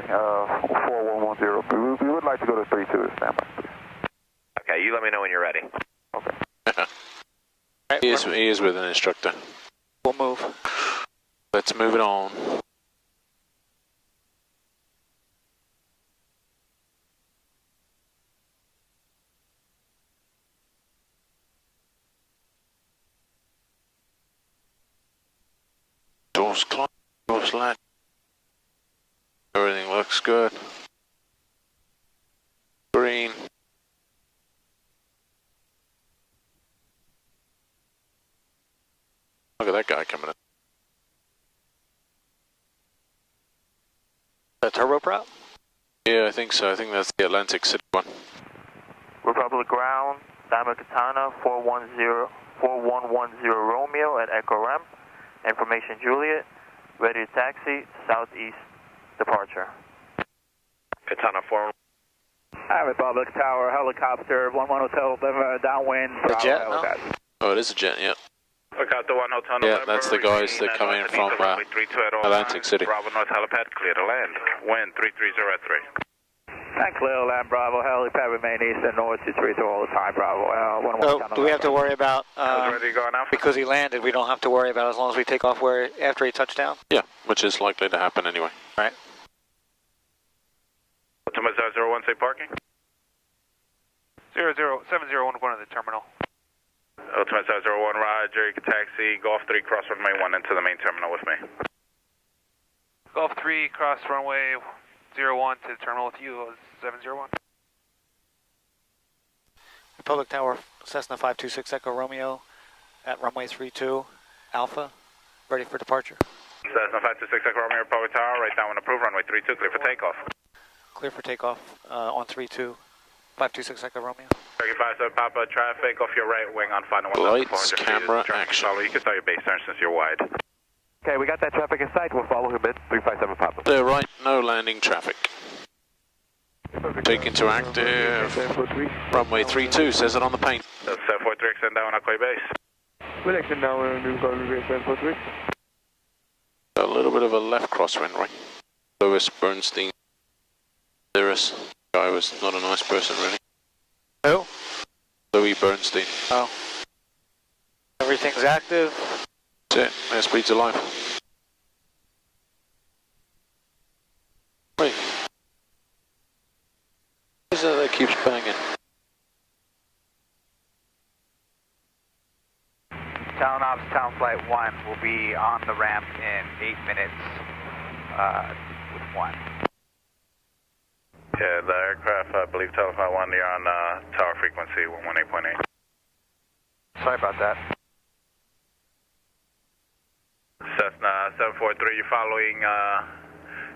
4110. We would like to go to 32 to standby, please. Okay, you let me know when you're ready. Okay. He is with an instructor. We'll move. Let's move it on. Doors closed, doors latched. Everything looks good. Green. Look at that guy coming in. The turboprop? Yeah, I think so. I think that's the Atlantic City one. Republic ground, Diamond Katana, 4110 Romeo at Echo Ramp. Information Juliet, ready to taxi, southeast departure. Katana 4. Hi, Republic Tower, helicopter, 11 Hotel, downwind. The jet, no? Oh, it is a jet, yeah. Look out the 1 Hotel. Yeah, that's the guys that come in from Atlantic City. Bravo North helipad, clear to land. Wind 3303. And clear to land, Bravo, helipad remain east and north, 232 all the time, Bravo. So, do we have to worry about, ready to go now? because he landed, we don't have to worry about as long as we take off where after he touched down? Yeah, which is likely to happen anyway. Right. Ultima 001, say parking. 7011 going to the terminal. Ultima 001, Roger, you can taxi, Golf 3, cross runway 1 into the main terminal with me. Golf 3, cross runway 01 to the terminal with you, 701. Republic Tower, Cessna 526 Echo Romeo at runway 32, Alpha, ready for departure. Cessna 526 Echo Romeo, Republic Tower, right down when approved, runway 32, clear for takeoff. Clear for takeoff on 32, 526 Echo Romeo. Turkey 57 Papa, traffic off your right wing on final 1,400 Lights, feet. camera, action. You can start your base turn since you're wide. Okay, we got that traffic in sight, we'll follow him in, 357 Papa. They're right, no landing traffic. Taken to active. Runway 32 says it on the paint. 743, extend down Akoi base. We'll extend down New Golden Base 743. A little bit of a left crosswind, right? Louis Bernstein. Cirrus. Guy was not a nice person, really. Who? Louis Bernstein. Oh. Everything's active. That's it. Airspeed's alive. Wait. What is it that keeps banging? Town Ops, Town Flight 1 will be on the ramp in 8 minutes with 1. Yeah, the aircraft, I believe, Telephone 1, you're on tower frequency 118.8. Sorry about that. Cessna 743, you're following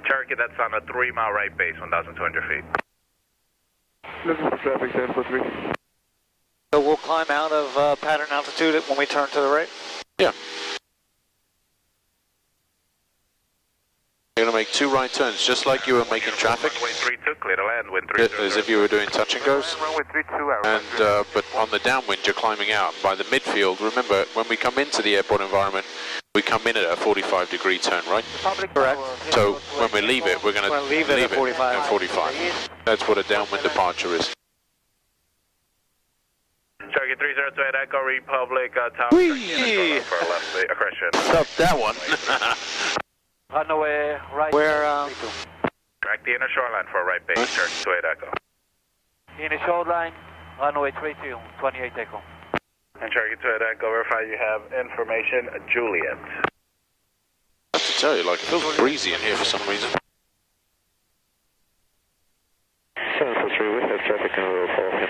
Cherokee, that's on a 3-mile right base, 1,200 feet. Looking for traffic 743. So we'll climb out of pattern altitude when we turn to the right? Yeah. You're going to make 2 right turns, just like you were making traffic. Runway 32, clear to land, wind 30. As if you were doing touch and goes. Runway 32, And, but on the downwind, you're climbing out. By the midfield, remember, when we come into the airport environment, we come in at a 45-degree turn, right? Correct. So when we leave it, we're going to leave it at 45. At 45. That's what a downwind departure is. Cherokee 302 Echo Republic, Tower Whee! for a left aggression. Stop that one. Runway right. Where, Track the inner shoreline for a right base, Cherokee 28 Echo. In the shoreline, runway 32, 28 Echo. And Cherokee 28 Echo, verify you have information, Juliet. I have to tell you, like, it feels breezy in here for some reason. 743, we have traffic and we'll follow him.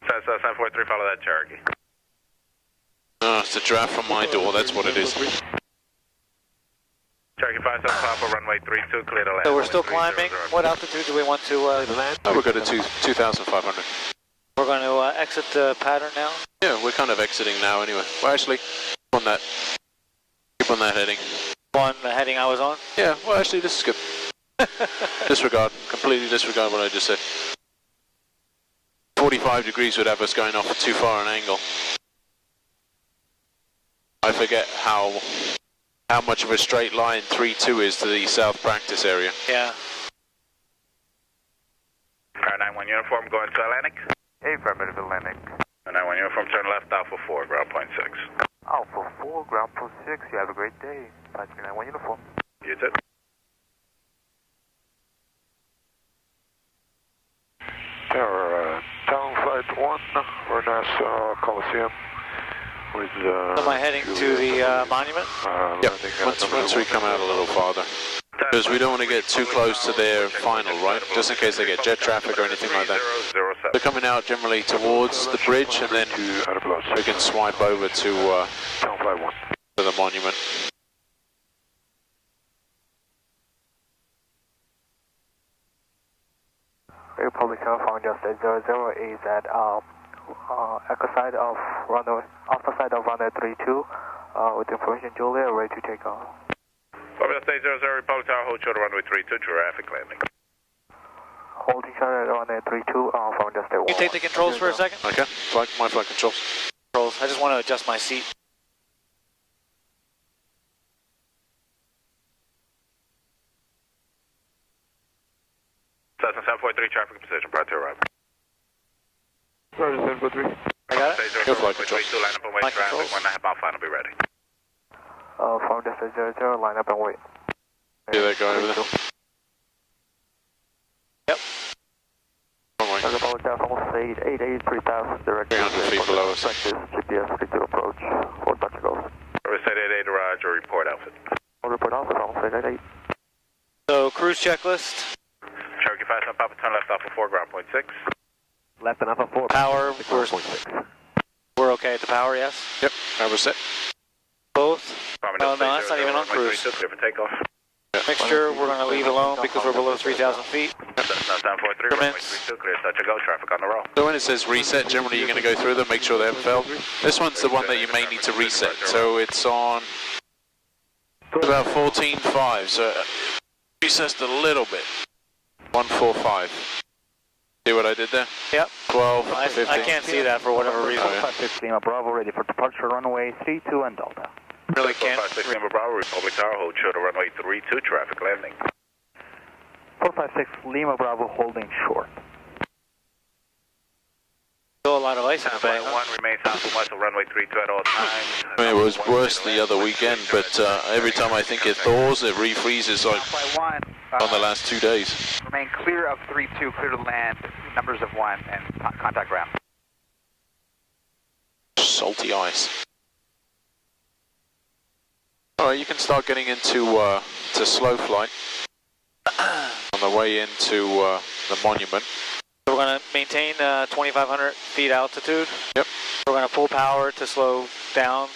743, follow that Cherokee. Oh, it's a draft from my door, that's what it is. Cherokee 57 Papa, runway 32, clear to land. so we're still climbing. What altitude do we want to land? Oh, we're going to 2,500. We're going to exit the pattern now. Yeah, we're kind of exiting now anyway. Well, actually, keep on that heading. On the heading I was on. Yeah, well, actually, this is good. Completely disregard what I just said. 45 degrees would have us going off at too far an angle. I forget how how much of a straight line 3-2 is to the south practice area. Yeah. Car 9-1 uniform going to Atlantic. Affirmative, Atlantic. 9-1 uniform, turn left, Alpha 4, ground point 6. Alpha 4, ground point 6. You have a great day. Type 91 uniform. You too. Tower, Town Flight 1 for Nassau Coliseum with... Am I heading to the monument? Yep, once we come out a little farther. Because we don't want to get too close to their final, right? Just in case they get jet traffic or anything like that. They're coming out generally towards the bridge, and then we can swipe over to the monument. Republic California, just 00 is at echo side of runway, alpha side of runway 32, with information Julia, ready to take off. Columbia State 00, Republic Tower, hold short of runway 32, traffic landing. Holding short at runway 32, from just a Can you take the controls for a second? Okay, my flight controls. Controls. I just want to adjust my seat. Cessna 743, traffic position, prior to arrival. Roger, 743. I got it. Your flight controls. 32, line up and wait, Flight traffic, controls. 1.5 mile final, be ready. From just 00, line up and wait. See that guy over there? Yep. Oh my. Republic Tower, almost 883,000, direct. 300 feet below us. Practice, GPS, ready to approach, for Dutch Gulf. State 88, Roger, report outfit. Report alpha, almost 888. So, cruise checklist. Cherokee 57, Papa, turn left, Alpha 4, ground point 6. Left and alpha 4. Power, we're okay at the power, yes? Yep, power set. Both? No, that's not even on cruise. Clear for takeoff. Mixture, we're going to leave alone because we're below 3,000 feet. Cessna 743, runway 32, clear, touch and go, traffic on the roll. So when it says reset, generally you're going to go through them, make sure they haven't failed. This one's the one that you may need to reset. So it's on about 14.5, so recessed a little bit. 145. See what I did there? Yep. 12, I 15. can't see that for whatever reason. Oh, yeah. 56 Lima Bravo, ready for departure, runway 32 and Delta. Really can't. 456 Lima Bravo, Republic Tower, hold short of runway 32, traffic landing. 456 Lima Bravo, holding short. Still a lot of ice in the bay. Flight 1 remains south and west of runway 32 at all times. I mean, it was worse the other weekend, but every time I think it thaws, it refreezes like Flight 1. on the last 2 days. Remain clear of 32, clear to land, numbers of 1, and contact ramp. Salty ice. Alright, you can start getting into to slow flight on the way into the monument. So we're going to maintain 2,500 feet altitude. Yep. We're going to full power to slow down.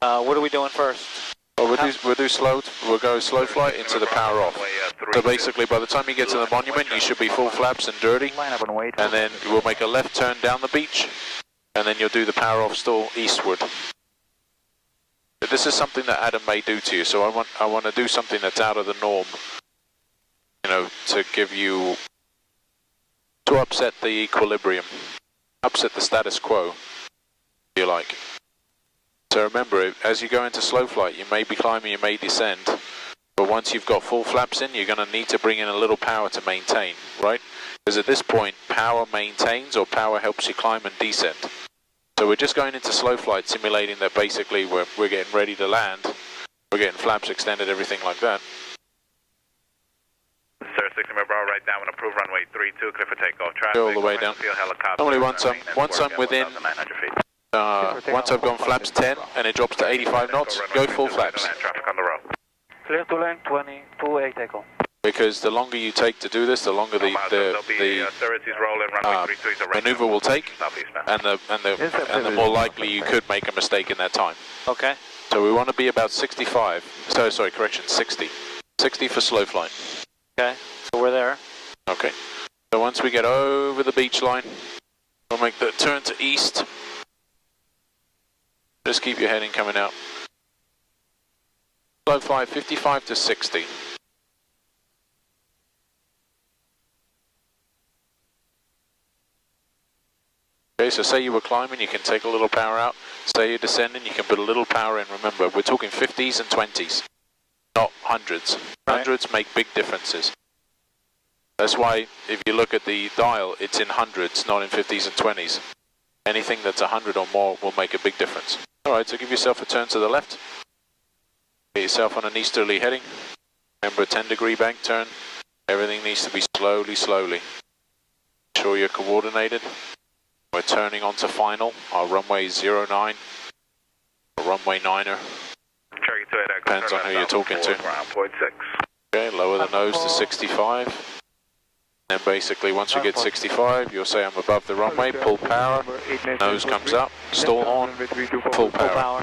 What are we doing first? Well, we'll do slow. We'll go slow flight into the power off. So basically, by the time you get to the monument, you should be full flaps and dirty. Line up and wait. And then we'll make a left turn down the beach, and then you'll do the power off still eastward. This is something that Adam may do to you, so I want to do something that's out of the norm. You know, to give you, to upset the equilibrium, upset the status quo, if you like. So remember, as you go into slow flight, you may be climbing, you may descend, but once you've got full flaps in, you're going to need to bring in a little power to maintain, right? Because at this point, power maintains or power helps you climb and descend. So we're just going into slow flight, simulating that basically we're getting ready to land, we're getting flaps extended, everything like that. Sir, 60 Bravo, right down and approved runway 32, clear for takeoff. Traffic. All the way down. Normally once I'm within, once I've gone flaps 10 and it drops to 85 knots, go full flaps. Traffic on the road. Clear to land 22 takeoff. Because the longer you take to do this, the longer the maneuver will take, and the more likely you could make a mistake in that time. Okay. So we want to be about 65. So sorry, correction, 60. 60 for slow flight. Okay. So we're there. Okay. So once we get over the beach line, we'll make the turn to east. Just keep your heading coming out. Slow flight 55 to 60. Okay, so say you were climbing, you can take a little power out. Say you're descending, you can put a little power in. Remember, we're talking 50s and 20s. not hundreds. Hundreds make big differences. That's why if you look at the dial, it's in hundreds, not in 50s and 20s. Anything that's 100 or more will make a big difference. Alright, so give yourself a turn to the left. Get yourself on an easterly heading. Remember a 10-degree bank turn. Everything needs to be slowly. Make sure you're coordinated. We're turning onto final, our runway 09, or runway 9er. Depends on who you're talking to. Okay, lower the nose to 65. Then basically once we get 65, you'll say I'm above the runway, pull power, nose comes up, stall horn, full power.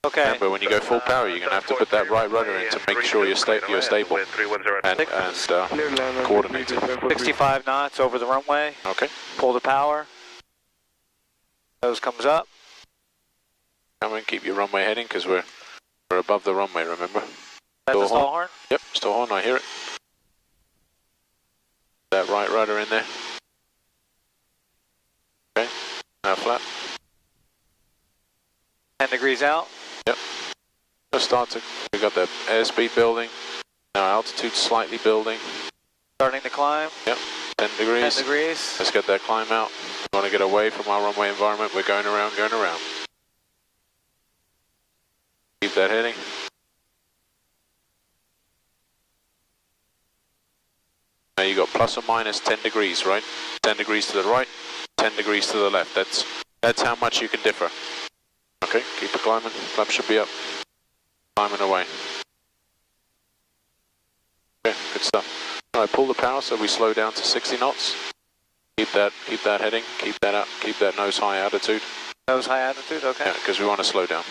Okay. Remember, when you go full power, you're going to have to put that right rudder in to make sure you're stable and coordinated. 65 knots over the runway. Okay. Pull the power. Nose comes up. Come and keep your runway heading because we're above the runway, remember? That's the stall horn? Yep, stall horn, I hear it. That right rudder in there. Okay, now flat. 10 degrees out. Yep. Just start to, we got the airspeed building. Now altitude slightly building. Starting to climb. Yep, 10 degrees. 10 degrees. Let's get that climb out. We want to get away from our runway environment. We're going around. Keep that heading. Now you got plus or minus 10 degrees, right? 10 degrees to the right, 10 degrees to the left. That's how much you can differ. Okay, keep it climbing. Flap should be up. Climbing away. Okay, good stuff. All right, pull the power so we slow down to 60 knots. Keep that heading. Keep that up. Keep that nose high altitude. Nose high altitude. Okay. Yeah, because we want to slow down.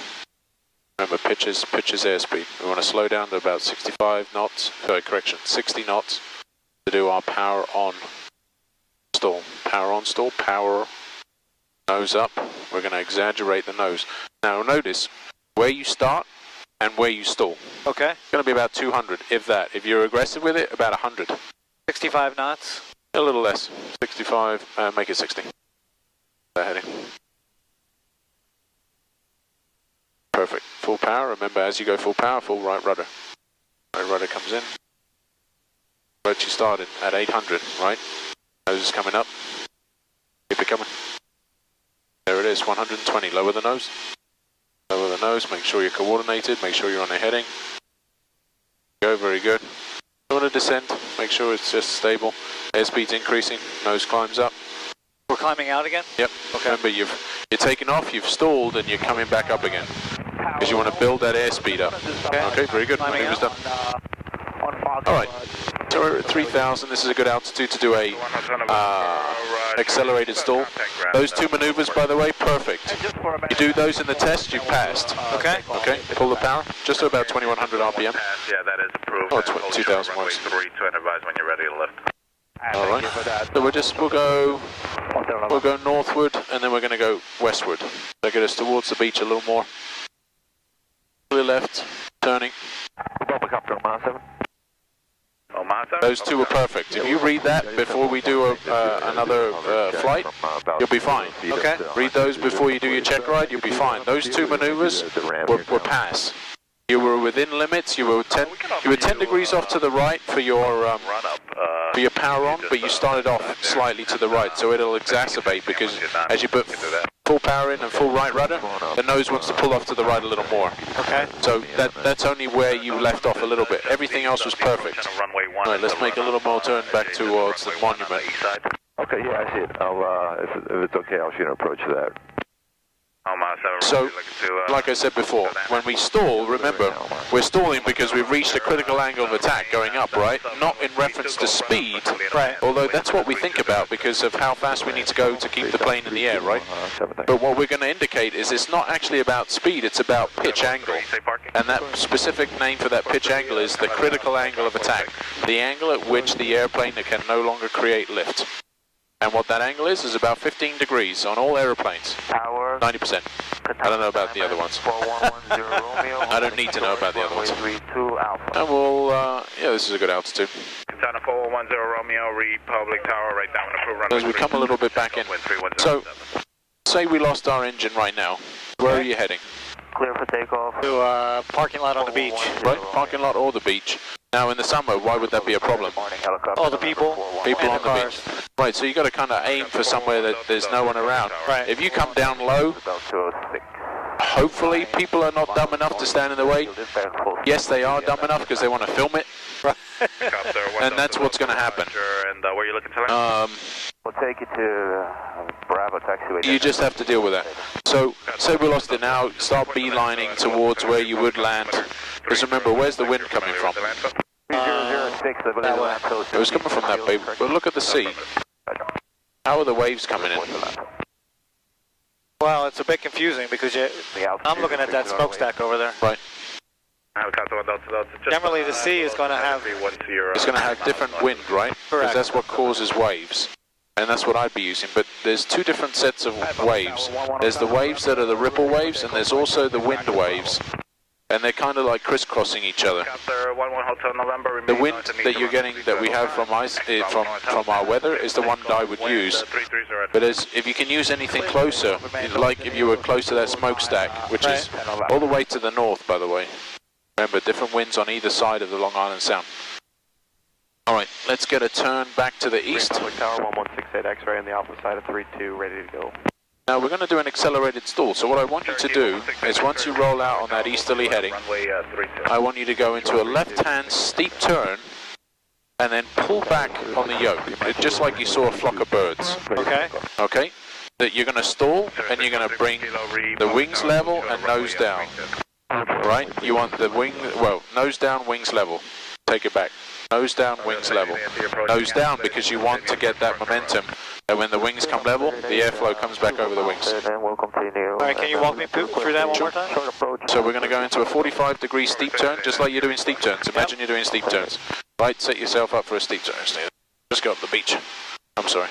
Remember, pitch is airspeed. We want to slow down to about 65 knots. Sorry, correction, 60 knots to do our power on stall. Power on stall. Power nose up. We're going to exaggerate the nose. Now notice where you start and where you stall. Okay. It's going to be about 200, if that. If you're aggressive with it, about 100. 65 knots. A little less. 65. Make it 60. That heading. Perfect. Full power. Remember, as you go full power, full right rudder. Right rudder comes in. But you started at 800, right? Nose is coming up. Keep it coming. There it is, 120. Lower the nose. Lower the nose. Make sure you're coordinated. Make sure you're on a heading. Go, very good. You want to descend. Make sure it's just stable. Airspeed's increasing. Nose climbs up. We're climbing out again? Yep. Okay. Remember, you're taking off, you've stalled, and you're coming back up again. Because you want to build that airspeed up. Okay, very good. Maneuver's done. Alright, so we're at 3,000. This is a good altitude to do a accelerated stall. Those two maneuvers, by the way, perfect. You do those in the test, you've passed. Okay. Okay, pull the power. Just to about 2,100 RPM. Yeah, that is approved. Oh, 2,000 watts. 3 to advise when you're ready to lift. Alright, so we'll go northward, and then we're going to go westward. So get us towards the beach a little more. To the left, turning. Those two are perfect. If you read that before we do another flight, you'll be fine. Okay? Read those before you do your check ride, you'll be fine. Those two maneuvers were pass. You were within limits. You were 10 degrees off to the right for your power on, but you started off slightly to the right, so it'll exacerbate because as you put full power in and full right rudder, the nose wants to pull off to the right a little more. Okay. So that's only where you left off a little bit. Everything else was perfect. All right, let's make a little more turn back towards the monument. Okay, yeah, I see it. If it's okay, I'll shoot an approach to that. So, like I said before, when we stall, remember, we're stalling because we've reached a critical angle of attack going up, right? Not in reference to speed, right? Although that's what we think about because of how fast we need to go to keep the plane in the air, right? But what we're going to indicate is it's not actually about speed, it's about pitch angle. And that specific name for that pitch angle is the critical angle of attack, the angle at which the airplane can no longer create lift. And what that angle is about 15 degrees on all aeroplanes. 90%. I don't know about the other ones. I don't need to know about the other ones. And we'll, yeah, this is a good altitude. Cessna 4110 Romeo, Republic Tower, right down in the runway. As we come a little bit back in. So, say we lost our engine right now. Where are you heading? clear for takeoff. To parking lot on the beach. Right, parking lot or the beach. Now in the summer, why would that be a problem? All the people People and on the cars. beach. Right, so you got to kind of aim for somewhere that there's no one around. Right. If you come down low, hopefully people are not dumb enough to stand in the way. Yes, they are dumb enough because they want to film it. And that's what's going to happen. And where are you looking to land? We'll take you to Bravo taxiway. You just have to deal with that. So, say we lost it now, start beelining towards where you would land. Because remember, where's the wind coming from? 006, I believe the land close. It was coming from that bay, but look at the sea. How are the waves coming in? Well, it's a bit confusing because I'm looking at that smokestack over there. Right. Generally, the sea is going to have... It's going to have different wind, right? Because Correct. that's what causes waves. And that's what I'd be using. But there's two different sets of waves. There's the waves that are the ripple waves, and there's also the wind waves. And they're kind of like crisscrossing each other. The wind that you're getting, that we have from our weather, is the one that I would use. But if you can use anything closer, like if you were close to that smokestack, which is all the way to the north, by the way. Remember, different winds on either side of the Long Island Sound. All right, let's get a turn back to the east. Tower 1168 X-ray on the alpha side of 32, ready to go. Now we're going to do an accelerated stall. So what I want you to do is once you roll out on that easterly heading, I want you to go into a left-hand steep turn and then pull back on the yoke, just like you saw a flock of birds. Okay. Okay? That you're going to stall and you're going to bring the wings level and nose down. Right? You want the wing, well, nose down, wings level. Take it back. Nose down, wings level. Nose down because you want to get that momentum. And when the wings come level, the airflow comes back over the wings. All right, can you walk me through that one more time? So we're going to go into a 45-degree steep turn, just like you're doing steep turns. Imagine you're doing steep turns. Right, set yourself up for a steep turn. Just go up the beach. I'm sorry.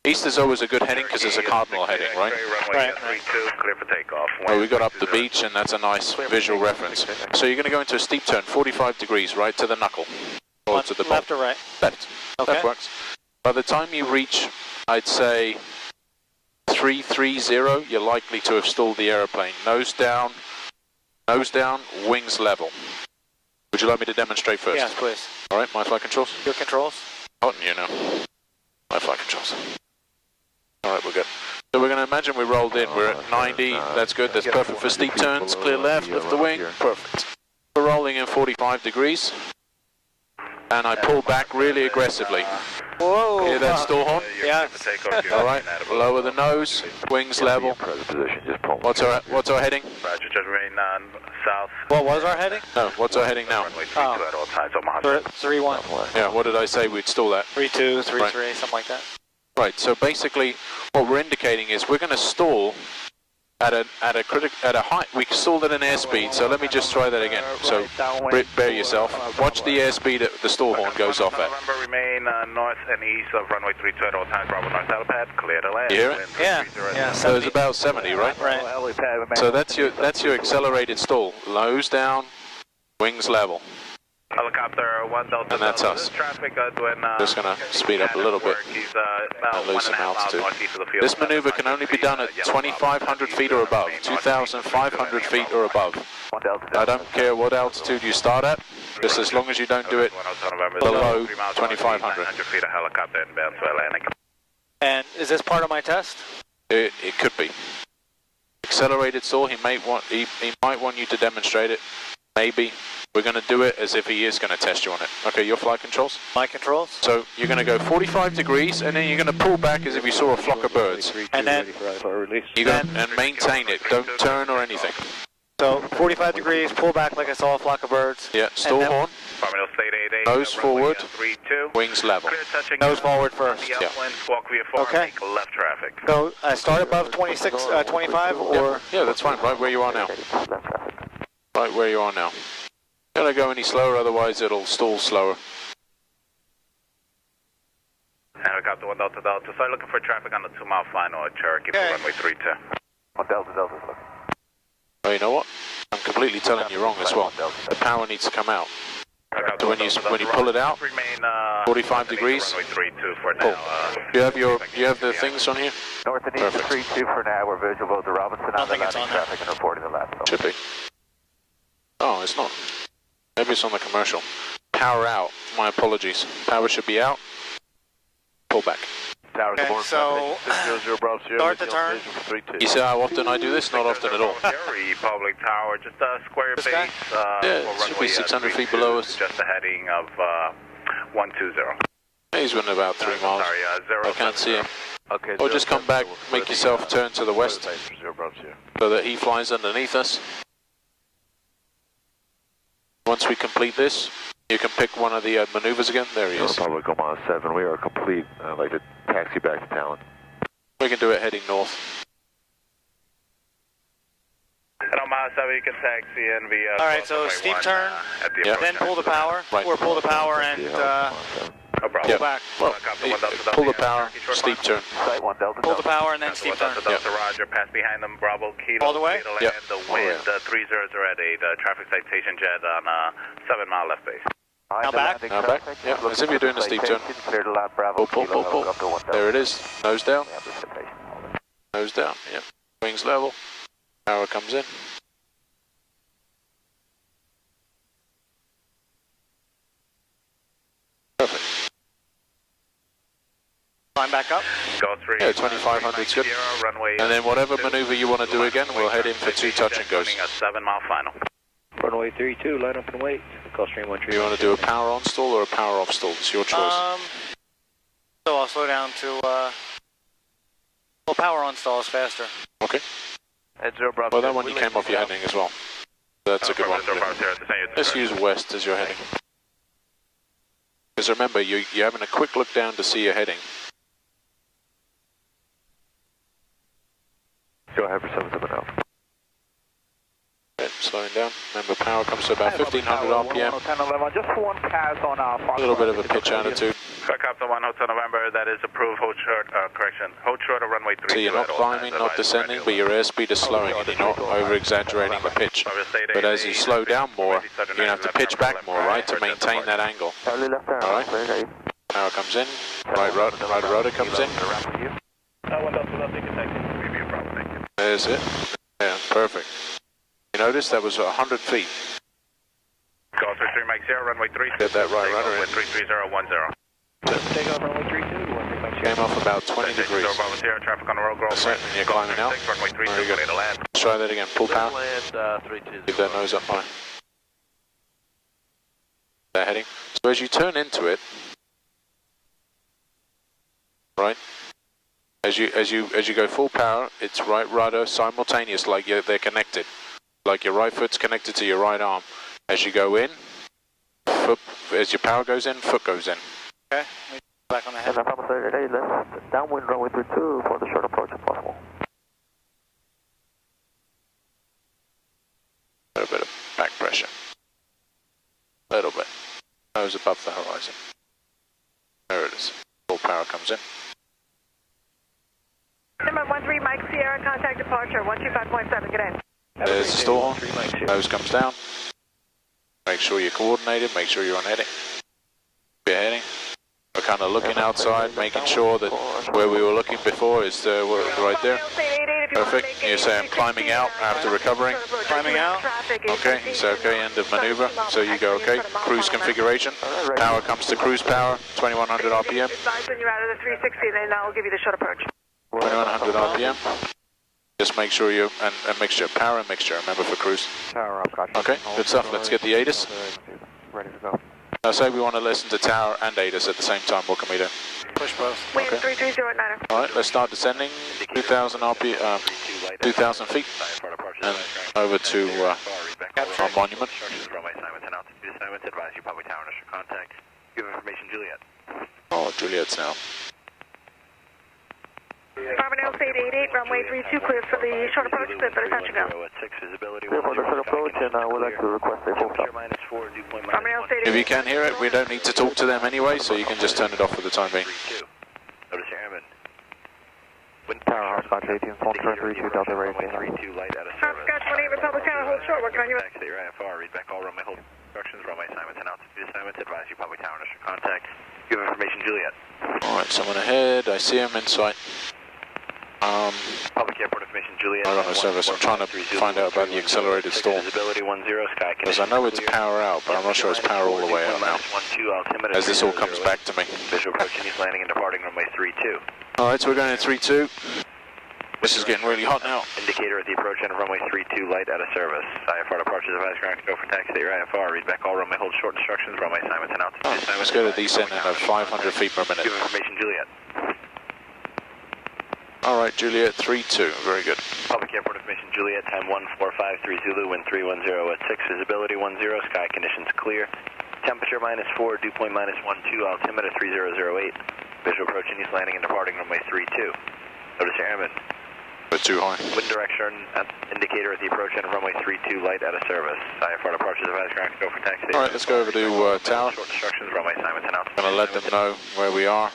East is always a good heading because it's a cardinal heading, right? Right. Well, we got up the beach and that's a nice visual reference. So you're going to go into a steep turn, 45 degrees, right to the knuckle. Or to the Left or right? Left. Okay. That works. By the time you reach, I'd say, 330, you're likely to have stalled the aeroplane. Nose down, wings level. Would you like me to demonstrate first? Yes, please. All right, my flight controls? Your controls? Hot and you know. My flight controls. All right, we're good. So we're going to imagine we rolled in. We're at 90. That's good. That's perfect for steep turns. Clear left, lift the wing. Perfect. We're rolling in 45 degrees. And I pull back really aggressively. Whoa! Hear that stall horn? Yeah. All right. Lower the nose. Wings level. What's our heading? Roger, just remain south. What was our heading? No. What's our heading now? Runway 32 at all times, Omaha. 3-1. Yeah. What did I say? We'd stall that. 3-2, 3-3, Right. something like that. Right. So basically, what we're indicating is we're going to stall at a height. We stalled at an airspeed. So let me just try that again. So bear yourself. Watch the airspeed that the stall horn goes off at. November, remain north and east of runway 32 at all times. Bravo North helipad, clear to land. You hear it? Yeah. So it's about 70, right? Right. So that's your accelerated stall. Nose down, wings level. Helicopter 1 Delta. And that's us. Traffic doing, Just going to speed up a little bit and lose some altitude. This maneuver can only be done at 2,500 feet or above, 2,500 feet or above. I don't care what altitude you start at, just as long as you don't do it below 2,500. And is this part of my test? It could be. Accelerated stall, he might want you to demonstrate it. Maybe. We're going to do it as if he is going to test you on it. Okay, your flight controls? My controls? So you're going to go 45 degrees and then you're going to pull back as if you saw a flock of birds. And then You go and maintain it. Don't turn or anything. So 45 degrees, pull back like I saw a flock of birds. Yeah, stall horn. Nose forward, wings level. Nose forward first. Yeah. Okay. Left traffic. So I start above 26, 25 or... Yeah, that's fine. Right where you are now. Right where you are now. Don't go any slower, otherwise it'll stall slower. Helicopter 1 Delta Delta. Start looking for traffic on the 2-mile final at Cherokee for runway 32. Oh, you know what? I'm completely telling you wrong as well. The power needs to come out. So when you pull it out, remain 45 degrees. Runway 32 for Cool. now. You have the things on here? North and east of Perfect. 32 for now. We're visual to Robinson on the think it's landing on there. traffic and reporting the last zone. Should be. Oh, it's not. Maybe it's on the commercial. Power out. My apologies. Power should be out. Pull back. Towers Okay, so start the turn. You see how often I do this? Not often at all. Public Tower, just a square This guy? base. Yeah, it should be 600 feet below us. Just a heading of 120. He's within about 3 miles. Sorry, I can't see him. Okay. Or just come back, make yourself turn to the west so that he flies underneath us. Once we complete this, you can pick one of the maneuvers again. There he is. Republic Omaha 7, we are complete. I'd like to taxi back to Talon. We can do it heading north. At Omaha 7, you can taxi in via... All right, so steep turn, then pull the power, Right. or pull the power and No problem. Yeah. back. Well, pull the power, steep turn. Site 1 Delta. Pull the power and then steep turn. Delta, Roger, pass behind them, Bravo, Kilo. All the way? Land, Yep. The wind, 30 at 8, traffic citation jet on 7 mile left base. Now back? Now back. Yeah, as if you're doing a steep turn. Clear to land Bravo, Pull, pull, pull, pull. There it is. Nose down. Nose down. Yep. Wings level. Power comes in. Perfect. Climb back up. Go 3. Yeah, 2500 is good. Runway, And then whatever maneuver you want to do again, we'll head in for 2 touch and goes. A 7 mile final. Runway 32, line up and wait. Gulfstream 1 Do you want to do a power on stall or a power off stall? It's your choice. So I'll slow down to, well, power on stall is faster. Okay. At 0 Bravo. Well, that one you came off your heading as well. That's a good one. Let's use west as your heading. Because remember, you're having a quick look down to see your heading. Go ahead for 77 now. Okay, slowing down. Remember, power comes to about 1500 RPM. 1011, just one pass on A little bit of a pitch attitude. Captain 1 Hotel November, that is approved. Hold short, correction. Hold short of runway 3. So you're not climbing, not descending, but your airspeed is slowing and you're not over-exaggerating the pitch. But as you slow down more, you're going to have to pitch back more, right, to maintain that angle. Alright. Power comes in, right rudder comes in. There's it. Yeah, perfect. You notice that was 100 feet. Go 33 Mike 0, runway 3. Get that right rudder in. 33010. Take off runway 32, Came off about 20 degrees. Traffic on the road, That's it, and you're climbing out. Runway 32, There you go. to land. Let's try that again. Pull power. Land, Keep that nose up high. That heading. So as you turn into it, right? As you go full power, it's right rudder simultaneous, like they're connected. Like your right foot's connected to your right arm. As you go in, foot, as your power goes in, foot goes in. Okay, back on the head. left downwind runway 32 for the short approach if possible. A little bit of back pressure. A little bit. Nose above the horizon. There it is. Full power comes in. Number 13 Mike Sierra, contact departure 125.7, get in. There's the stall horn. Nose comes down. Make sure you're coordinated, make sure you're on heading. You're heading. We're kind of looking outside, making sure that where we were looking before is right there. Perfect. You say I'm climbing out after recovering. Climbing out. Okay, so okay, end of maneuver. So you go okay, cruise configuration. Power comes to cruise power, 2100 RPM. When you're out of the 360, then I'll give you the short approach. 2100 RPM. Just make sure you, and a mixture, power and mixture, remember for cruise. Tower up, gotcha. Okay, good stuff. Let's get the ATIS. Ready to go. I say we want to listen to tower and ATIS at the same time. What can we do? Push both. Wind Okay. 330 at 9. All right, let's start descending. 2,000 RPM, 2,000 feet, and over to our monument. Oh, Juliet's now. Carbondale State 88, runway 32, clear for the short approach, clear for the touch and go. Clear for the short approach, and I would like to request a full stop. Carbondale State 88. If you can hear it, we don't need to talk to them anyway, so you can just turn it off for the time being. Tower Hopscotch 18, phone turn 32, Delta Ray. Hopscotch 18, Republic Tower, hold short, working on you. Exit your IFR, read back all runway hold instructions, runway assignments announced. Assignments advise you, public tower initial contact. Give information, Juliet. Alright, someone ahead. I see him in sight. Public airport information, Juliet. Right on the service. I'm trying to find out about the accelerated stall. Visibility 10, sky Because I know it's power out, but I'm not sure it's power all the way out now. As this all comes back to me. Visual approach, Chinese landing and departing runway 32. Alright, so we're going in 32. This is getting really hot now. Indicator at the approach end of runway 32, light out of service. IFR departures of ice ground, go for taxi at your IFR. Read back all runway hold short instructions, runway Simonton out. Let's go to descent at 500 feet per minute. Give information, Juliet. Alright, Juliet 32, very good. Public airport information, Juliet, time 1453 Zulu, wind 310 at 6, visibility 10, sky conditions clear. Temperature -4, dew point -12, altimeter 3008. Visual approach, Chinese landing and departing runway 32. Notice your airman. We're too high. Wind direction indicator at the approach end of runway 32, light out of service. IFR departures of ice ground, go for taxi. Alright, let's go over to tower. Short instructions, runway Simonton out. Gonna let them know where we are.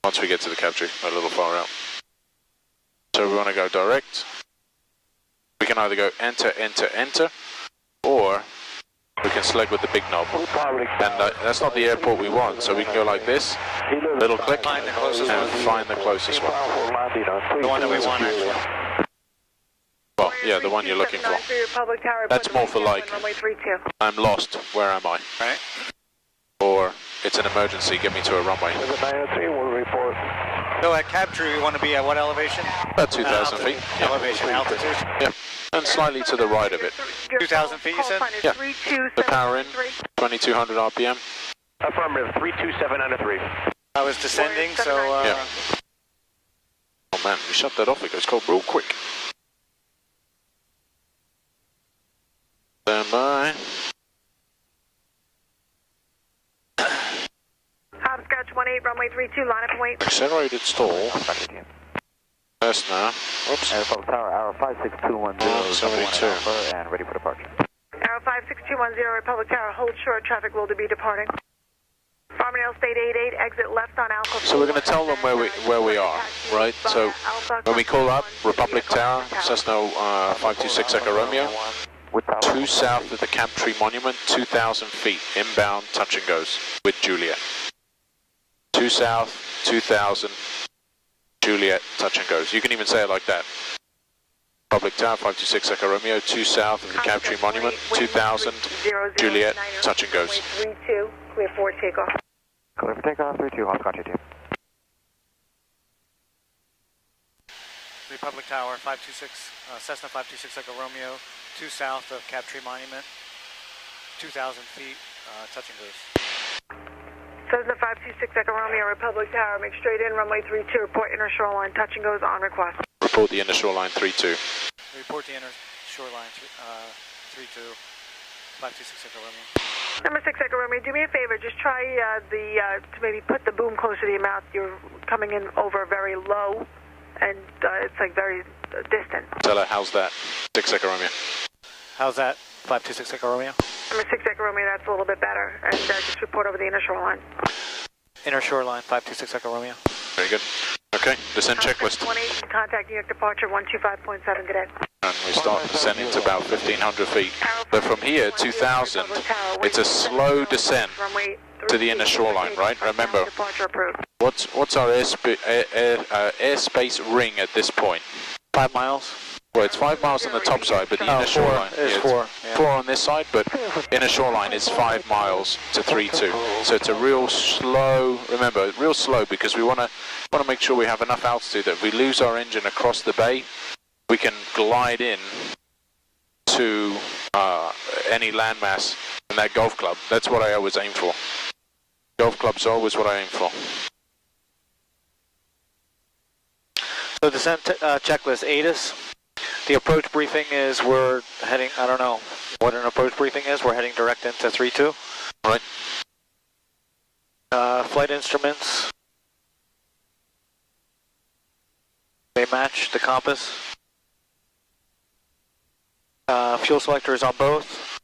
Once we get to the cab tree, a little far out. So we want to go direct. We can either go enter, enter, enter, or we can select with the big knob. And that's not the airport we want, so we can go like this, little click, Find the closest and one. find the closest one. The one that we want, actually. Well, yeah, the one you're looking for. That's more for like, I'm lost, where am I? Right. Or it's an emergency, get me to a runway. So at cab tree, we want to be at what elevation? About 2,000 feet. Elevation, altitude? Yeah, and slightly to the right of it. 2,000 feet, you said? Yeah. The power in, 2,200 RPM. Affirmative, 32793. I was descending, so... Yeah. Oh man, we shut that off, it goes cold real quick. Stand by. Hopscotch 18, runway 32, line up and wait. Accelerated stall. Cessna. Oops. Airport Tower, hour 56210, 72. and ready for departure. Arrow 56210, Republic Tower, hold short, traffic will be departing. Farmingdale State 88, exit left on Alpha. So we're going to tell them where we are, right? So when we call up Republic Tower, Cessna 526 Echo Romeo, 2 south of the Camp Tree Monument, 2,000 feet, inbound, touch and goes with Juliet. 2 south, 2,000, Juliet, touch and goes. You can even say it like that. Republic Tower, 526 Echo Romeo, 2 south of the Camp Tree Monument, 2,000, Juliet, touch and goes. 32, clear for takeoff. Clear for takeoff, 32, Hopscotch 18. Republic Tower, 526, Cessna 526 Echo Romeo, 2 south of Cap Tree Monument, 2,000 feet, touch and goes. Cessna 526 Echo Romeo, Republic Tower, make straight in, runway 32, report inner shoreline, touch and goes on request. Report the inner shoreline 32. Report the inner shoreline 32, 526 Echo Romeo. Number 6 Echo Romeo, do me a favor, just try to maybe put the boom closer to your mouth. You're coming in over very low, and it's like very distant. Tell her, how's that? 6 Echo Romeo. How's that? 526 Echo Romeo. Number 6 Echo Romeo, that's a little bit better, and just report over the inner shoreline. Inner shoreline, 526 Echo Romeo. Very good. Okay, descent checklist. 18, contact New York departure 125.7, good day. And we start descending to about 1,500 feet. But from here, 2,000, it's a slow descent to the inner shoreline, right? Remember, what's our airspace ring at this point? 5 miles. Well, it's 5 miles on the top side, but the inner shoreline is yeah, 4. Yeah. 4 on this side, but inner shoreline is 5 miles to 3-2. So it's a real slow. Remember, real slow because we want to make sure we have enough altitude that if we lose our engine across the bay, we can glide in to any landmass in that golf club. That's what I always aim for. Golf club's always what I aim for. So descent checklist, ATIS. The approach briefing is we're heading, I don't know what an approach briefing is, we're heading direct into 3-2. Right. Flight instruments, they match the compass. Fuel selector is on both.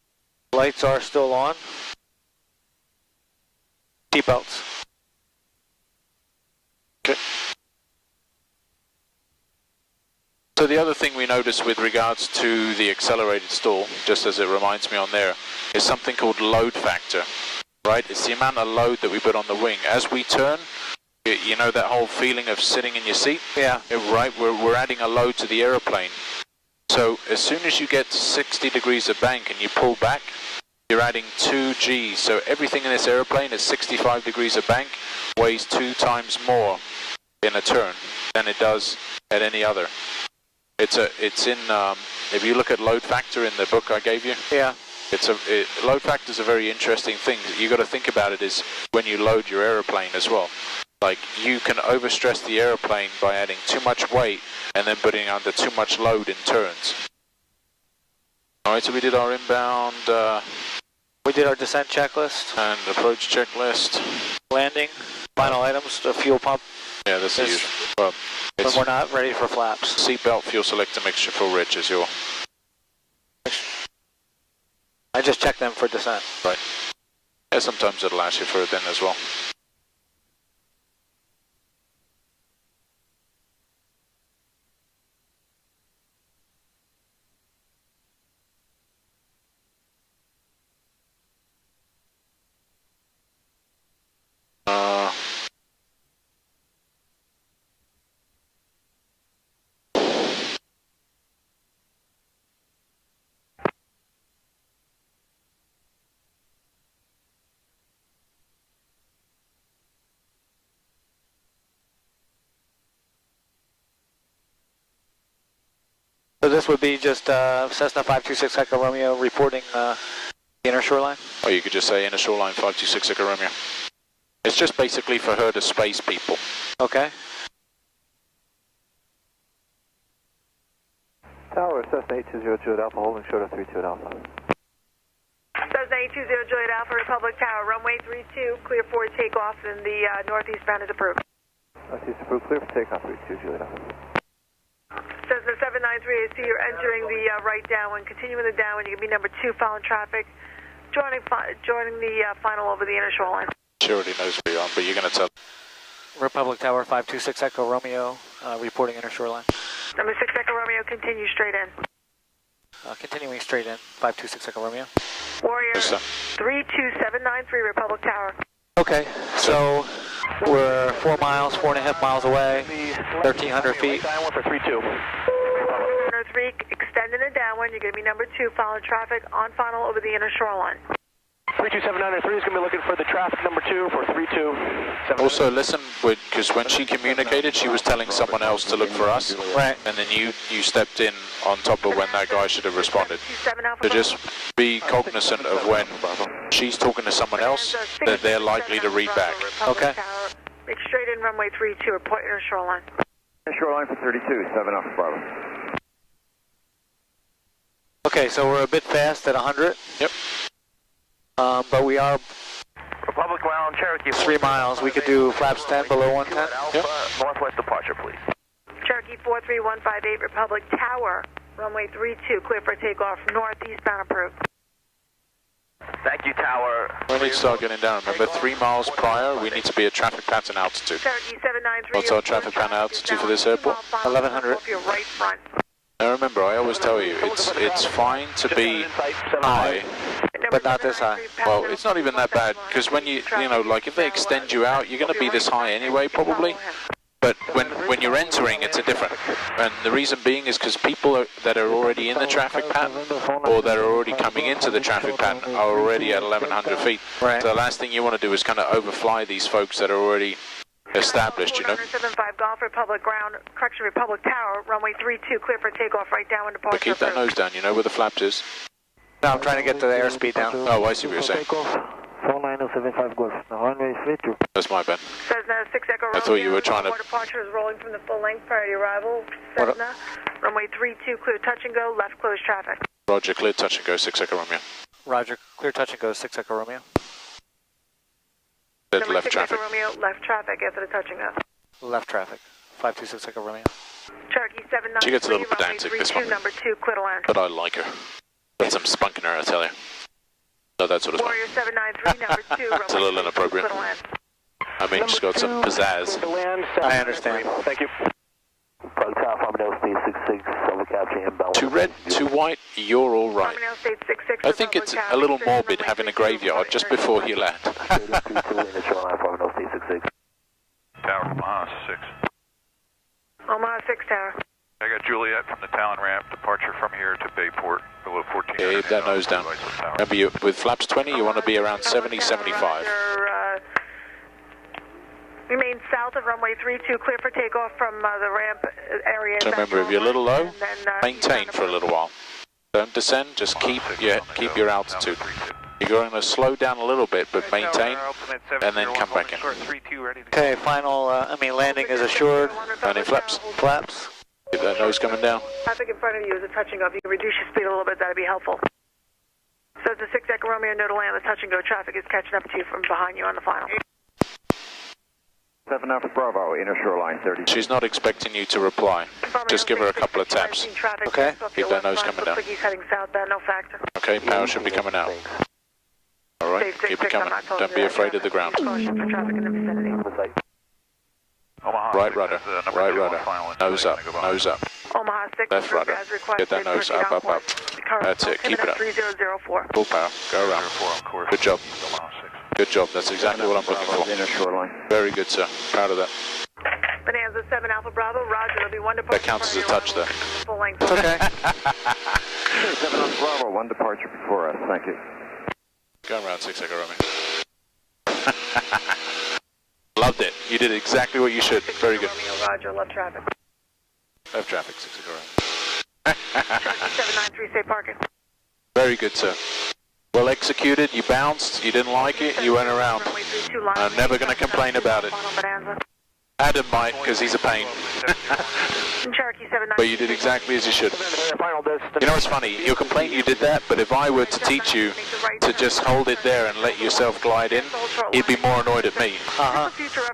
Lights are still on. Seatbelts. Okay. So the other thing we notice with regards to the accelerated stall, just as it reminds me on there, is something called load factor. right? It's the amount of load that we put on the wing. As we turn, you know that whole feeling of sitting in your seat? Yeah. Right, we're adding a load to the aeroplane. So as soon as you get to 60 degrees of bank and you pull back, you're adding 2 Gs. So everything in this airplane at 65 degrees of bank weighs 2 times more in a turn than it does at any other. It's in, if you look at load factor in the book I gave you. Yeah. Load factor is a very interesting thing. You got to think about it is when you load your airplane as well. Like you can overstress the airplane by adding too much weight and then putting under too much load in turns. Alright, so we did our inbound... we did our descent checklist. And approach checklist. Landing. Final items, the fuel pump. Yeah, that's the usual. Well, when we're not ready for flaps. Seatbelt, fuel selector, mixture, full rich is your... I just checked them for descent. Right. Yeah, sometimes it'll ask you for it then as well. So this would be just Cessna 526 Echo Romeo reporting the inner shoreline? Or you could just say inner shoreline 526 Echo Romeo. It's just basically for her to space people. Okay. Tower, Cessna 820 Juliet Alpha, holding short of 32 at Alpha. Cessna 820 Juliet Alpha, Republic Tower, runway 32, clear for takeoff in the northeast bound is approved. Northeast approved, clear for takeoff, 32 Juliet Alpha. Cessna 793, I see you're entering the right downwind, continuing the downwind, you can be number 2, following traffic, joining the final over the inner shoreline. She already knows where you are, but you're going to tell. Republic Tower 526 Echo Romeo, reporting inner shoreline. Number 6 Echo Romeo, continue straight in. Continuing straight in, 526 Echo Romeo. Warrior 32793, Republic Tower. Okay, so we're 4 miles, 4.5 miles away, 1,300 feet. Downwind for 32. 3, extending the downwind, you're going to be number 2, following traffic on final over the inner shoreline. 32793 is going to be looking for the traffic number 2 for 32. Also listen, because when she communicated, she was telling someone else to look for us. Right. And then you stepped in on top of when that guy should have responded. So just be cognizant of when she's talking to someone else, that they're likely to read back. Okay. Make straight in runway 32, report inner shoreline. Inner shoreline for 32, 7 Alpha Bravo. Okay, so we're a bit fast at 100. Yep. But we are Republic ground, Cherokee. 3 miles. We could do flaps 10 below 110. Yep. Northwest departure, please. Cherokee 43158, Republic Tower, runway 32, clear for takeoff, northeastbound approved. Thank you, Tower. We need to start getting down. Remember, 3 miles prior, we need to be at traffic pattern altitude. Cherokee 793. What's our traffic pattern altitude for this airport? 1100. Your right front. Now remember, I always tell you, it's fine to be high, but not this high. well, it's not even that bad, because when you know, like if they extend you out, you're going to be this high anyway, probably. But when you're entering, it's a different. And the reason being is because people that are already in the traffic pattern, or that are already coming into the traffic pattern, are already at 1100 feet. Right. So the last thing you want to do is kind of overfly these folks that are already established, you know. 75 Golf Republic ground, correction, Republic Tower, runway 32, clear for takeoff, right downwind departure. But keep that nose down, you know where the flaps is. No, I'm trying to get the airspeed down. Oh, I see what you're saying. 49075 Golf, runway 32. That's my bad. Cessna 6 Echo Romeo. I thought you were trying to... Departure is rolling from the full length prior to arrival. Cessna, runway 32, clear touch and go, left close traffic. Roger, clear touch and go, 6 Echo Romeo. Roger, clear touch and go, 6 Echo Romeo. Dead Number left 6 traffic. Echo Romeo, left traffic after the touch and go. Left traffic, 526 Echo Romeo. Cherokee 793, She gets a little runway pedantic, this 32, one. number 2, clear to land. But I like her. Got some spunk in her, I tell you. No, that's what it's Warrior 793, number 2, runway It's a little 32, inappropriate. clear to land. I mean, she's got some pizzazz. I understand. Thank you. Republic Tower, Farmingdale, speed 66, overcast. To red, to white, you're all right. Terminal State 66. I think it's a little morbid having a graveyard just before you land. Tower, Omaha 6. Omaha 6 Tower. I got Juliet from the Talon ramp, departure from here to Bayport, below 14. Keep that nose down. Remember, you, with flaps 20, you want to be around 70, 75. Remain south of runway 32, clear for takeoff from the ramp area. So remember, if you're a little low, maintain for a little while. Don't descend, just keep your altitude. You're going to slow down a little bit, but maintain, and then come back in. Okay, final, landing is assured. Landing flaps. Flaps. Get that nose coming down. Traffic in front of you is a touch and go. If you can reduce your speed a little bit, that'd be helpful. So it's a 6 Echo Romeo, no to land. The touch and go traffic is catching up to you from behind you on the final. 7 Alpha Bravo, inner shoreline 30. She's not expecting you to reply. Just give her a couple of taps. Okay. Keep that nose coming down. Looks like he's heading southbound, no factor. Okay, power should be coming out. All right, keep it coming. Don't be afraid of the ground. Caution for traffic in the vicinity. Right rudder, right rudder. Nose up, nose up. Omaha 6. Left rudder. Get that nose up, up, up. That's it, keep it up. 3004. Full power, go around. Good job. Good job, that's exactly what I'm looking for. Inner shoreline. Very good, sir. Proud of that. Bonanza 7 Alpha Bravo, roger, there'll be one departure. That counts as a touch there. Full length. Okay. 7 Alpha Bravo, one departure before us, thank you. Going around 6 Echo Romeo. Loved it. You did exactly what you should. Very good. Roger, left traffic. Left traffic, 6 Echo Romeo. 793, stay parking. Very good, sir. Well executed. You bounced. You didn't like it. You went around. I'm never going to complain about it. Adam might, because he's a pain. But you did exactly as you should. You know what's funny? You'll complain you did that, but if I were to teach you to just hold it there and let yourself glide in, he'd be more annoyed at me.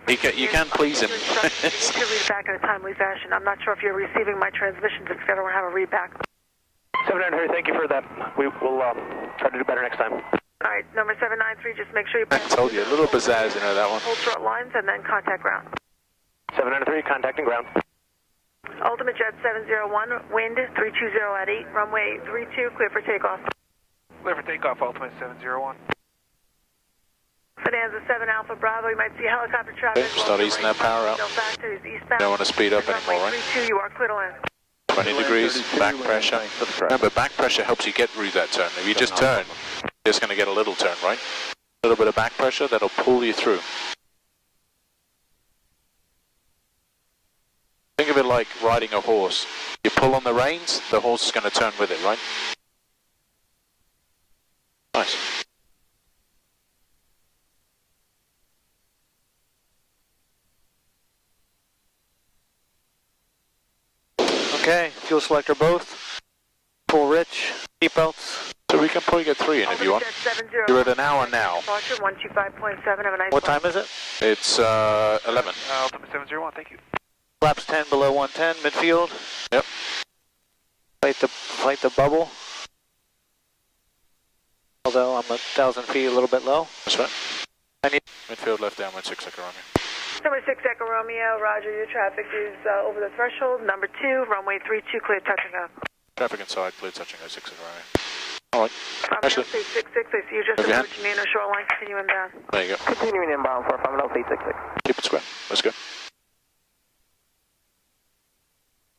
You can please him. You can read back in a timely fashion. I'm not sure if you're receiving my transmissions because I don't have a read back. 793, thank you for that. We will try to do better next time. All right, number 793, just make sure you I told you, a little pizzazz, you know that one. hold short lines and then contact ground. 793, contacting ground. Ultimate Jet 701, wind 320 at 8, runway 32, clear for takeoff. Clear for takeoff, Ultimate 701. Bonanza 7 Alpha Bravo, you might see helicopter traffic. Okay, start easing that power up. No factor, is eastbound. Don't want to speed up anymore, Runway right? 32, you are clear to land. 20 degrees, back pressure. Remember, back pressure helps you get through that turn. If you just turn, you're just going to get a little turn, right? A little bit of back pressure, that'll pull you through. Think of it like riding a horse. You pull on the reins, the horse is going to turn with it, right? Nice. Okay, fuel selector both. Full rich, seatbelts. So we can probably get 3 in if you want. You're at an hour now. Departure 125.7, have a nice What time is it? It's 11. Ultimate 701, thank you. Flaps 10 below 110, midfield. Yep. Fight the bubble. Although I'm 1,000 feet, a little bit low. That's right. I need Midfield left downwind 6 Echo Romeo. Number 6 Echo Romeo, roger, your traffic is over the threshold. Number 2, runway 32, clear touching up. Traffic inside, clear touching 6 Echo Romeo. All right. Actually, 66, I see you just approaching the inner shoreline, continue inbound. There you go. Continuing inbound for 50866. Keep it square. Let's go.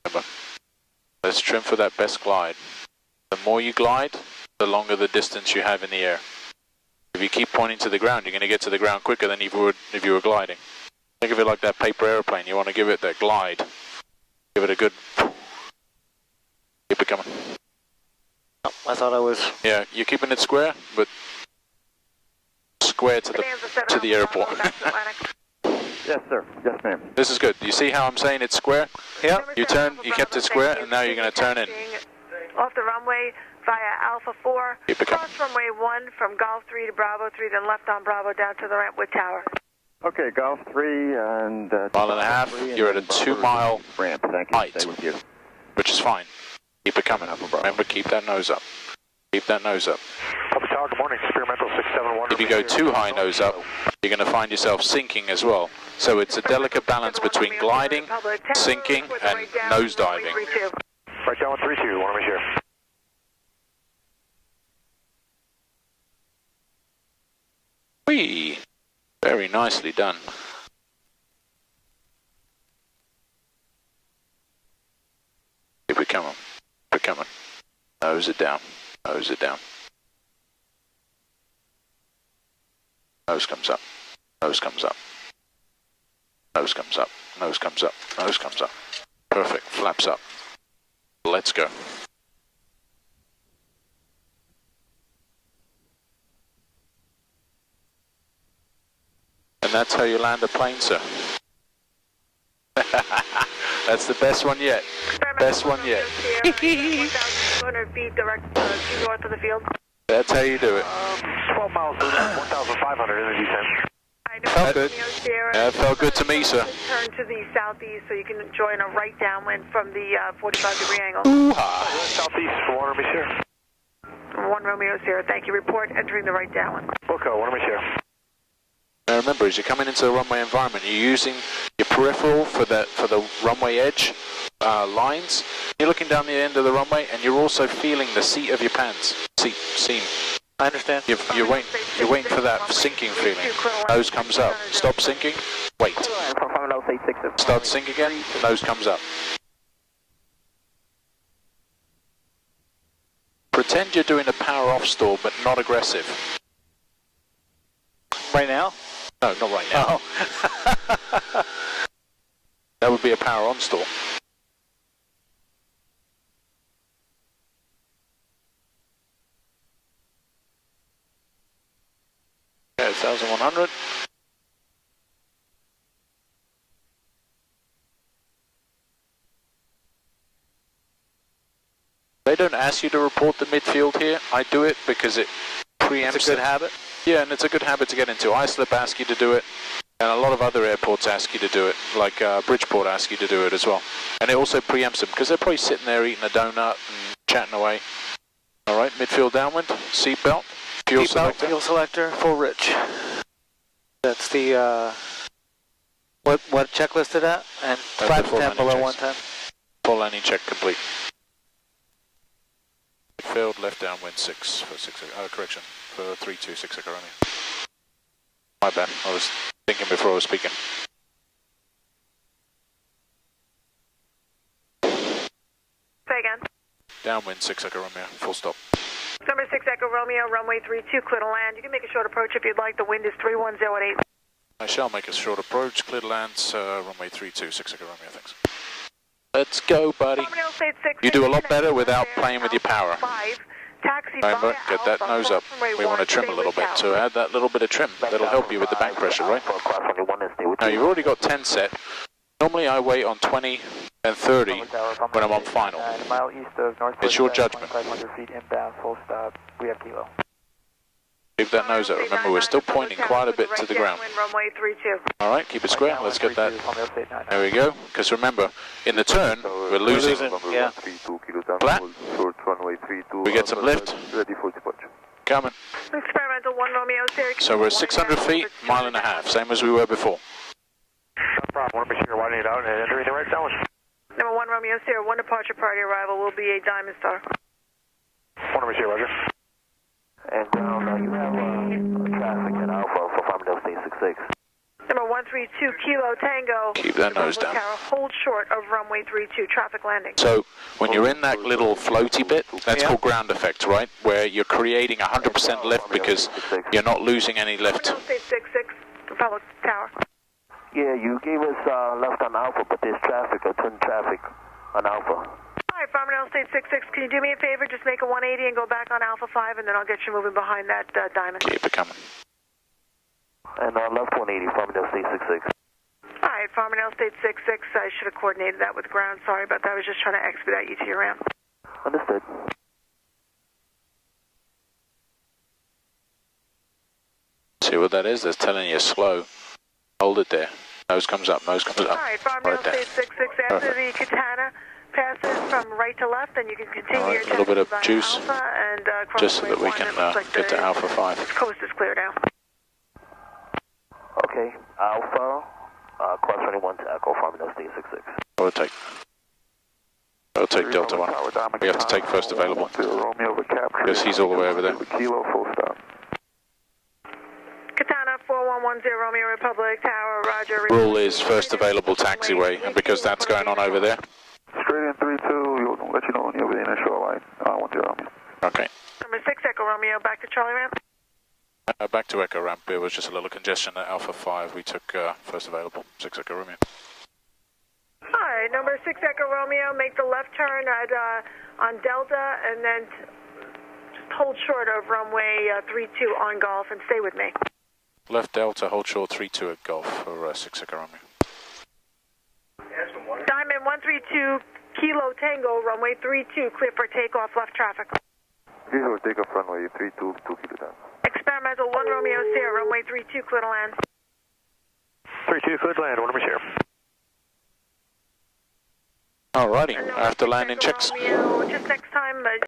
Remember, let's trim for that best glide. The more you glide, the longer the distance you have in the air. If you keep pointing to the ground, you're going to get to the ground quicker than you would if you were gliding. Think of it like that paper airplane. You want to give it that glide. Give it a good... Keep it coming. Oh, I thought I was... Yeah, you're keeping it square, but square to the airport. Yes, sir. Yes, ma'am. This is good. Do you see how I'm saying it's square? Yeah. You turn, you kept it square, and now you're going to turn in. Off the runway via Alpha 4, Keep it coming. cross runway 1 from Golf 3 to Bravo 3, then left on Bravo down to the Rampwood Tower. Okay, Golf 3 and... Mile and a half, you're at a 2-mile ramp. Thank you. height, Stay with you. which is fine. Keep it coming. Remember, keep that nose up. Keep that nose up. Alpha Tower, good morning. Experimental 671. If you go too high nose up, you're going to find yourself sinking as well. So it's a delicate balance between gliding, sinking, and nose diving. Right down 32, want to make sure. Whee! Very nicely done. Keep it coming. Keep it coming. Nose it down. Nose it down. Nose comes up. Nose comes up. Nose comes up. Nose comes up. Nose comes up. Perfect. Flaps up. Let's go. And that's how you land a plane, sir. That's the best one yet. Best one yet. 1,200 feet direct due north of the field. That's how you do it. 12 miles, 1,500 in the descent. Felt good. Yeah, it felt good to me, sir. Turn to the southeast so you can join a right downwind from the 45-degree angle. Southeast, want to be sure. 1 Romeo Sierra, thank you. Report entering the right downwind. Wilco, want to be sure. Now remember, as you're coming into the runway environment, you're using your peripheral for the runway edge lines. You're looking down the end of the runway, and you're also feeling the seat of your pants. Seam. I understand. You're waiting for that sinking feeling. Nose comes up. Stop sinking. Wait. Start sinking again. Nose comes up. Pretend you're doing a power off stall, but not aggressive. Right now? No, not right now. Oh. That would be a power on stall. Okay, 1,100. They don't ask you to report the midfield here. I do it because it preempts. It's a good habit. Yeah, and it's a good habit to get into. Islip asks you to do it, and a lot of other airports ask you to do it, like Bridgeport asks you to do it as well. And it also preempts them, because they're probably sitting there eating a donut and chatting away. All right, midfield downwind, seatbelt, fuel selector. Fuel selector, full rich. That's the, what checklist it at? And 5 to 10 below 110. Full landing check complete. Midfield, left downwind 6 for 6, correction, for 326 Echo Romeo. My bad, I was thinking before I was speaking. Say again. Downwind 6 Echo Romeo, full stop. Number 6 Echo Romeo, runway 32, clear to land. You can make a short approach if you'd like. The wind is 310 at 8. I shall make a short approach, clear to land, runway 32, 6 Echo Romeo, thanks. Let's go, buddy. You do a lot better without playing with your power. Remember, get that nose up. We want to trim a little bit, so add that little bit of trim. That'll help you with the bank pressure, right? Now, you've already got 10 set. Normally, I wait on 20 and 30 when I'm on final. It's your judgment. 500 feet inbound, full stop. We have kilo. Keep that nose up. Remember, we're still pointing quite a bit to the ground. All right, keep it square. Let's get that. There we go. Because remember, in the turn, we're losing. Yeah. Flat. We get some lift. Coming. Experimental 1 Romeo, So we're at 600 feet, mile and a half, same as we were before. No problem, want to be sure, widening it out and entering the right downwind. Number 1 Romeo, Sierra, 1 departure party arrival will be a Diamond Star. Want to be sure, roger. And you have traffic at Alpha for Farmingdale State 66. Number 132 Kilo Tango. Keep that nose down. Hold short of runway 32, traffic landing. So when you're in that little floaty bit, that's called ground effect, right? Where you're creating 100% lift because you're not losing any lift. State 66, Republic Tower. Yeah, you gave us left on Alpha, but there's traffic, twin traffic on Alpha. All right, Farmingdale State 66, can you do me a favor? Just make a 180 and go back on Alpha 5, and then I'll get you moving behind that Diamond. Keep it coming. And left 180, Farmingdale State 66. All right, Farmingdale State 66, I should have coordinated that with ground. Sorry about that. I was just trying to expedite you to your ramp. Understood. See what that is? That's telling you slow. Hold it there. Nose comes up, nose comes up. All right, Farmingdale State 66, after the Katana passes from right to left, and you can continue your a little bit of juice, Alpha and just so that we can get to Alpha 5. Coast is clear now. Okay, Alpha, class 21 to Echo, Farmingdale State 66. Overtake. I'll take Delta 1. We have to take first available. Because he's all the way over there. Kilo, full stop. Katana 4110 Romeo Republic Tower, roger. Rule is first available taxiway, and because that's going on over there. Straight in 32, we'll let you know when you're within a shoreline. 10 Romeo. Okay. Number 6 Echo Romeo, back to Charlie Ramp. Back to Echo Ramp. There was just a little congestion at Alpha 5. We took first available, 6 Echo Romeo. Alright, number 6 Echo Romeo, make the left turn at on Delta, and then just hold short of runway 32 on Golf, and stay with me. Left Delta, hold short 32 at Golf for 6 Echo Romeo. Diamond 132 Kilo Tango, runway 32, clear for takeoff, left traffic. Clear for takeoff, runway 32, 2 Kilo Tango. Experimental 1 Romeo Sierra, runway 32, clear to land. 32, clear to land, 1 Romeo Sierra. Alrighty, after landing checks. Romeo, just next time,